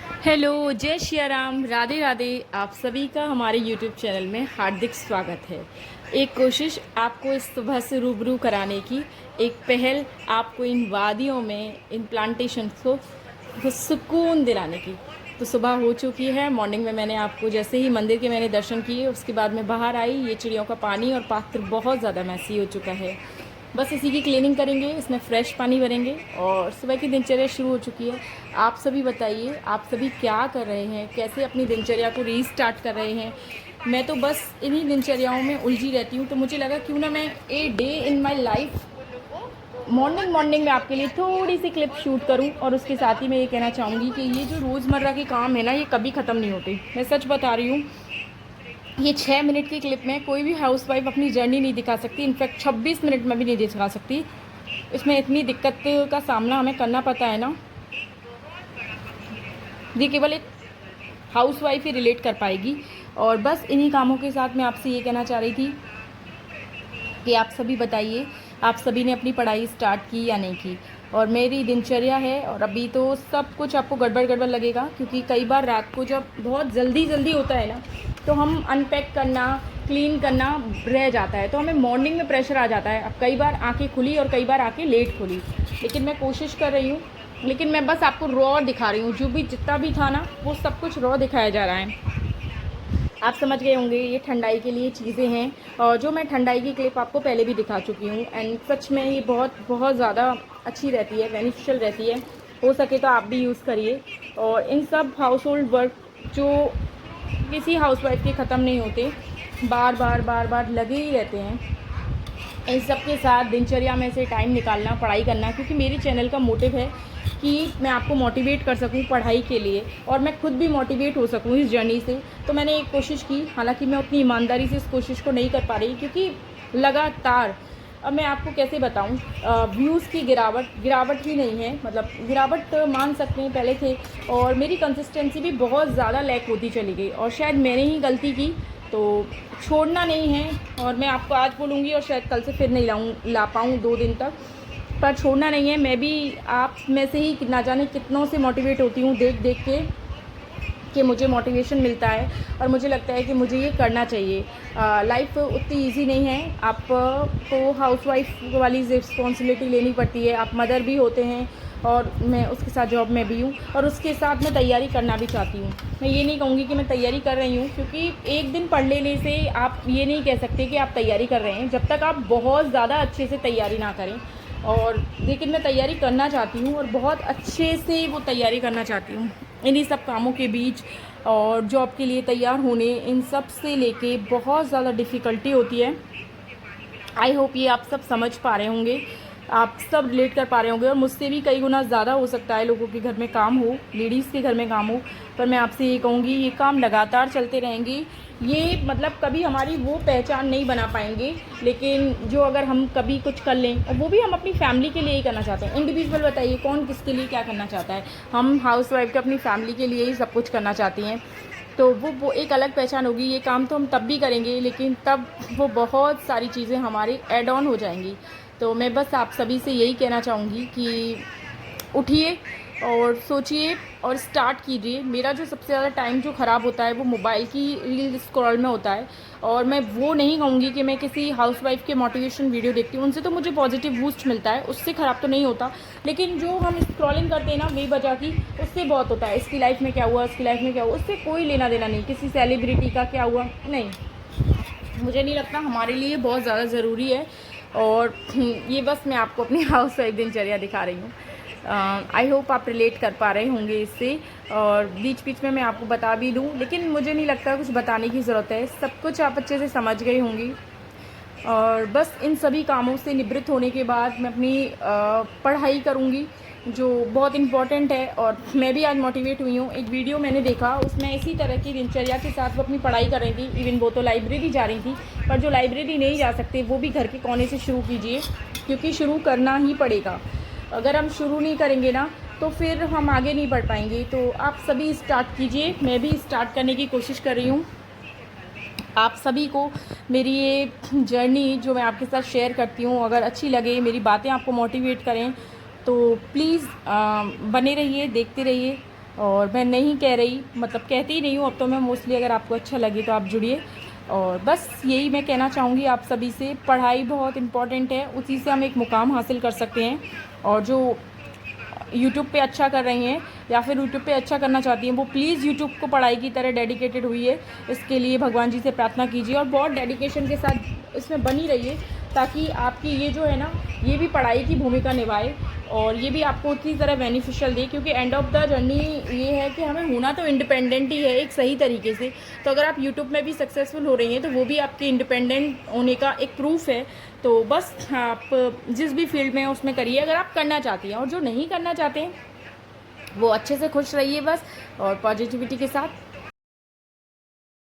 Hello, जय सिया राम, राधे राधे। आप सभी का हमारे यूट्यूब चैनल में हार्दिक स्वागत है। एक कोशिश आपको इस सुबह से रूबरू कराने की, एक पहल आपको इन वादियों में, इन प्लांटेशंस को सुकून दिलाने की। तो सुबह हो चुकी है। मॉर्निंग में मैंने आपको जैसे ही मंदिर के मैंने दर्शन किए, उसके बाद मैं बाहर आई। ये चिड़ियों का पानी और पात्र बहुत ज़्यादा मैसी हो चुका है। बस इसी की क्लीनिंग करेंगे, इसमें फ्रेश पानी भरेंगे और सुबह की दिनचर्या शुरू हो चुकी है। आप सभी बताइए, आप सभी क्या कर रहे हैं, कैसे अपनी दिनचर्या को रीस्टार्ट कर रहे हैं। मैं तो बस इन्हीं दिनचर्याओं में उलझी रहती हूँ, तो मुझे लगा क्यों ना मैं a day in my life morning में आपके लिए थोड़ी सी क्लिप शूट करूं। और उसके साथ ही मैं ये कहना चाहूँगी कि ये जो रोज़मर्रा के काम है ना, ये कभी ख़त्म नहीं होते। मैं सच बता रही हूँ, ये 6 मिनट की क्लिप में कोई भी हाउसवाइफ अपनी जर्नी नहीं दिखा सकती। इनफैक्ट 26 मिनट में भी नहीं दिखा सकती। इसमें इतनी दिक्कत का सामना हमें करना पड़ता है ना, ये केवल एक हाउसवाइफ ही रिलेट कर पाएगी। और बस इन्हीं कामों के साथ मैं आपसे ये कहना चाह रही थी कि आप सभी बताइए, आप सभी ने अपनी पढ़ाई स्टार्ट की या नहीं की। और मेरी दिनचर्या है, और अभी तो सब कुछ आपको गड़बड़ गड़बड़ लगेगा, क्योंकि कई बार रात को जब बहुत जल्दी जल्दी होता है ना, तो हम अनपैक करना, क्लीन करना रह जाता है, तो हमें मॉर्निंग में प्रेशर आ जाता है। अब कई बार आंखें खुली और कई बार आंखें लेट खुली, लेकिन मैं कोशिश कर रही हूँ। लेकिन मैं बस आपको रॉ दिखा रही हूँ, जो भी जितना भी था ना, वो सब कुछ रॉ दिखाया जा रहा है। आप समझ गए होंगे, ये ठंडाई के लिए चीज़ें हैं, और जो मैं ठंडाई की क्लिप आपको पहले भी दिखा चुकी हूँ। एंड सच में ये बहुत बहुत ज़्यादा अच्छी रहती है, बेनिफिशियल रहती है। हो सके तो आप भी यूज़ करिए। और इन सब हाउस होल्ड वर्क जो किसी हाउसवाइफ के ख़त्म नहीं होते, बार बार बार बार लगे ही रहते हैं, इन सब के साथ दिनचर्या में से टाइम निकालना, पढ़ाई करना। क्योंकि मेरे चैनल का मोटिव है कि मैं आपको मोटिवेट कर सकूं पढ़ाई के लिए, और मैं खुद भी मोटिवेट हो सकूं इस जर्नी से। तो मैंने एक कोशिश की, हालांकि मैं उतनी ईमानदारी से इस कोशिश को नहीं कर पा रही, क्योंकि लगातार, अब मैं आपको कैसे बताऊं, व्यूज़ की गिरावट ही नहीं है। मतलब गिरावट मान सकते हैं, पहले थे, और मेरी कंसिस्टेंसी भी बहुत ज़्यादा लैक होती चली गई, और शायद मैंने ही गलती की। तो छोड़ना नहीं है, और मैं आपको आज बोलूँगी और शायद कल से फिर नहीं ला पाऊँ 2 दिन तक, पर छोड़ना नहीं है। मैं भी आप में से ही ना जाने कितनों से मोटिवेट होती हूँ देख देख के, कि मुझे मोटिवेशन मिलता है और मुझे लगता है कि मुझे ये करना चाहिए। लाइफ उतनी इजी नहीं है। आपको हाउसवाइफ वाली रिस्पॉन्सिबिलिटी लेनी पड़ती है। आप मदर भी होते हैं, और मैं उसके साथ जॉब में भी हूँ, और उसके साथ मैं तैयारी करना भी चाहती हूँ। मैं ये नहीं कहूँगी कि मैं तैयारी कर रही हूँ, क्योंकि एक दिन पढ़ लेने से आप ये नहीं कह सकते कि आप तैयारी कर रहे हैं, जब तक आप बहुत ज़्यादा अच्छे से तैयारी ना करें। और लेकिन मैं तैयारी करना चाहती हूँ, और बहुत अच्छे से वो तैयारी करना चाहती हूँ। इन्हीं सब कामों के बीच और जॉब के लिए तैयार होने, इन सब से लेके बहुत ज़्यादा डिफ़िकल्टी होती है। आई होप ये आप सब समझ पा रहे होंगे, आप सब रिलेट कर पा रहे होंगे। और मुझसे भी कई गुना ज़्यादा हो सकता है लोगों के घर में काम हो, लेडीज़ के घर में काम हो, पर मैं आपसे ये कहूँगी, ये काम लगातार चलते रहेंगे। ये मतलब कभी हमारी वो पहचान नहीं बना पाएंगे, लेकिन जो अगर हम कभी कुछ कर लें, और वो भी हम अपनी फैमिली के लिए ही करना चाहते हैं। इंडिविजुअल बताइए, कौन किसके लिए क्या करना चाहता है। हम हाउस वाइफ के अपनी फैमिली के लिए ही सब कुछ करना चाहती हैं, तो वो एक अलग पहचान होगी। ये काम तो हम तब भी करेंगे, लेकिन तब वो बहुत सारी चीज़ें हमारी ऐड ऑन हो जाएंगी। तो मैं बस आप सभी से यही कहना चाहूँगी कि उठिए और सोचिए और स्टार्ट कीजिए। मेरा जो सबसे ज़्यादा टाइम जो ख़राब होता है, वो मोबाइल की रील स्क्रॉल में होता है। और मैं वो नहीं कहूँगी कि मैं किसी हाउसवाइफ के मोटिवेशन वीडियो देखती हूँ, उनसे तो मुझे पॉजिटिव बूस्ट मिलता है, उससे ख़राब तो नहीं होता। लेकिन जो हम स्क्रॉलिंग करते हैं ना बेवजह की, उससे बहुत होता है। इसकी लाइफ में क्या हुआ, उसकी लाइफ में क्या हुआ, उससे कोई लेना देना नहीं। किसी सेलिब्रिटी का क्या हुआ, नहीं, मुझे नहीं लगता हमारे लिए बहुत ज़्यादा ज़रूरी है। और ये बस मैं आपको अपनी हाउस वाइफ दिनचर्या दिखा रही हूँ। आई होप आप रिलेट कर पा रहे होंगे इससे। और बीच बीच में मैं आपको बता भी दूँ, लेकिन मुझे नहीं लगता कुछ बताने की ज़रूरत है, सब कुछ आप अच्छे से समझ गए होंगी। और बस इन सभी कामों से निवृत्त होने के बाद मैं अपनी पढ़ाई करूँगी, जो बहुत इम्पॉर्टेंट है। और मैं भी आज मोटिवेट हुई हूँ। एक वीडियो मैंने देखा, उसमें इसी तरह की दिनचर्या के साथ वो अपनी पढ़ाई कर रही थी। इवन वो तो लाइब्रेरी जा रही थी, पर जो लाइब्रेरी नहीं जा सकते, वो भी घर के कोने से शुरू कीजिए, क्योंकि शुरू करना ही पड़ेगा। अगर हम शुरू नहीं करेंगे ना, तो फिर हम आगे नहीं बढ़ पाएंगे। तो आप सभी स्टार्ट कीजिए, मैं भी स्टार्ट करने की कोशिश कर रही हूँ। आप सभी को मेरी ये जर्नी जो मैं आपके साथ शेयर करती हूँ, अगर अच्छी लगे, मेरी बातें आपको मोटिवेट करें, तो प्लीज़ बने रहिए, देखते रहिए। और मैं नहीं कह रही, मतलब कहती ही नहीं हूँ अब तो मैं मोस्टली। अगर आपको अच्छा लगे तो आप जुड़िए। और बस यही मैं कहना चाहूँगी आप सभी से, पढ़ाई बहुत इम्पॉर्टेंट है, उसी से हम एक मुकाम हासिल कर सकते हैं। और जो यूट्यूब पे अच्छा कर रही हैं या फिर यूट्यूब पे अच्छा करना चाहती हैं, वो प्लीज़ यूट्यूब को पढ़ाई की तरह डेडिकेटेड हुई है। इसके लिए भगवान जी से प्रार्थना कीजिए और बहुत डेडिकेशन के साथ इसमें बनी रहिए, ताकि आपकी ये जो है ना, ये भी पढ़ाई की भूमिका निभाए और ये भी आपको उसी तरह बेनिफिशियल दे। क्योंकि एंड ऑफ द जर्नी ये है कि हमें होना तो इंडिपेंडेंट ही है एक सही तरीके से। तो अगर आप यूट्यूब में भी सक्सेसफुल हो रही हैं तो वो भी आपके इंडिपेंडेंट होने का एक प्रूफ है। तो बस आप जिस भी फील्ड में हैं उसमें करिए अगर आप करना चाहती हैं, और जो नहीं करना चाहते हैं वो अच्छे से खुश रहिए बस, और पॉजिटिविटी के साथ।